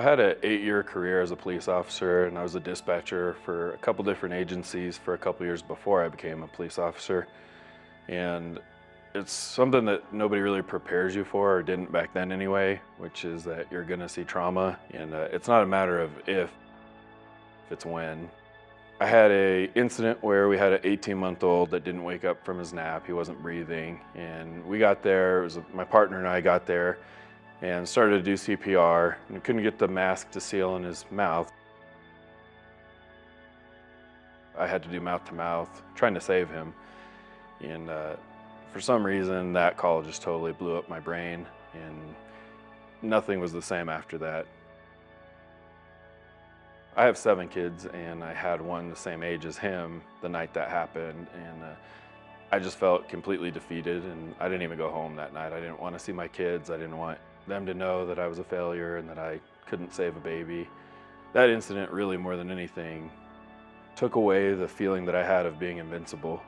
I had an 8-year career as a police officer, and I was a dispatcher for a couple different agencies for a couple years before I became a police officer. And it's something that nobody really prepares you for, or didn't back then anyway, which is that you're gonna see trauma, and it's not a matter of if, it's when. I had a incident where we had an 18-month-old that didn't wake up from his nap. He wasn't breathing, and we got there. It was my partner and I got there and started to do CPR, and we couldn't get the mask to seal in his mouth. I had to do mouth to mouth, trying to save him. And for some reason, that call just totally blew up my brain, and nothing was the same after that. I have 7 kids, and I had one the same age as him the night that happened, and I just felt completely defeated, and I didn't even go home that night. I didn't want to see my kids. I didn't want them to know that I was a failure and that I couldn't save a baby. That incident really, more than anything, took away the feeling that I had of being invincible.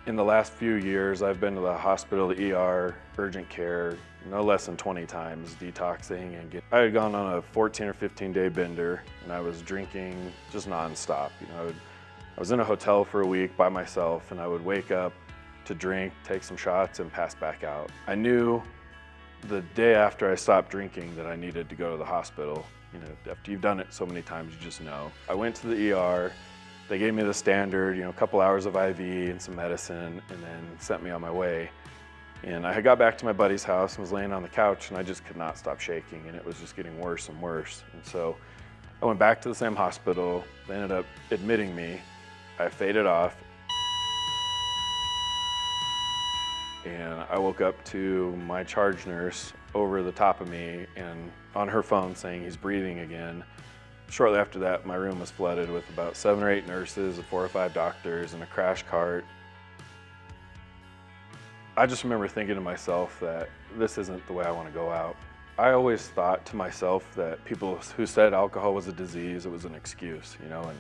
In the last few years, I've been to the hospital, the ER, urgent care, no less than 20 times, detoxing I had gone on a 14 or 15-day bender, and I was drinking just nonstop. I was in a hotel for a week by myself, and I would wake up to drink, take some shots, and pass back out. I knew the day after I stopped drinking that I needed to go to the hospital. After you've done it so many times, you just know. I went to the ER. They gave me the standard, a couple hours of IV and some medicine, and then sent me on my way. And I had got back to my buddy's house and was laying on the couch, and I just could not stop shaking, and it was just getting worse and worse. And so I went back to the same hospital. They ended up admitting me. I faded off, and I woke up to my charge nurse over the top of me and on her phone saying he's breathing again. Shortly after that, my room was flooded with about 7 or 8 nurses, 4 or 5 doctors, and a crash cart. I just remember thinking to myself that this isn't the way I want to go out. I always thought to myself that people who said alcohol was a disease, it was an excuse, and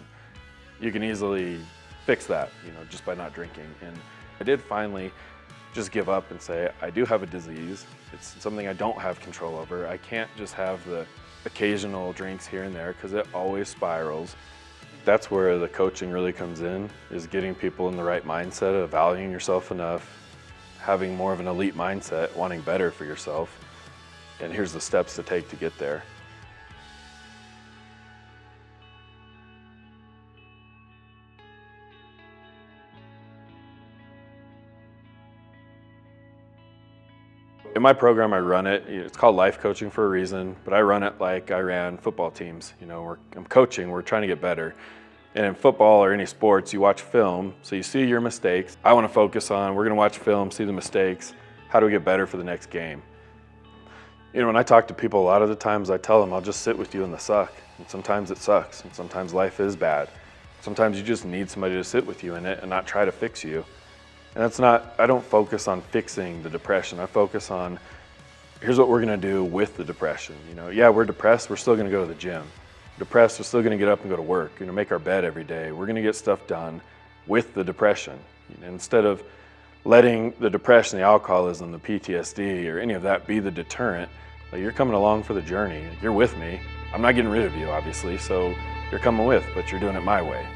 you can easily fix that, just by not drinking. And I did finally just give up and say, I do have a disease. It's something I don't have control over. I can't just have the occasional drinks here and there because it always spirals. That's where the coaching really comes in, is getting people in the right mindset of valuing yourself enough, having more of an elite mindset, wanting better for yourself. And here's the steps to take to get there. In my program, I run it. It's called life coaching for a reason, but I run it like I ran football teams. I'm coaching, we're trying to get better. And in football or any sports, you watch film, so you see your mistakes. I want to focus on, we're going to watch film, see the mistakes. How do we get better for the next game? When I talk to people, a lot of the times I tell them, I'll just sit with you in the suck. And sometimes it sucks, and sometimes life is bad. Sometimes you just need somebody to sit with you in it and not try to fix you. And I don't focus on fixing the depression. I focus on, here's what we're gonna do with the depression. Yeah, we're depressed, we're still gonna go to the gym. Depressed, we're still gonna get up and go to work, make our bed every day. We're gonna get stuff done with the depression. Instead of letting the depression, the alcoholism, the PTSD, or any of that be the deterrent, you're coming along for the journey. You're with me. I'm not getting rid of you, obviously, so you're coming with, but you're doing it my way.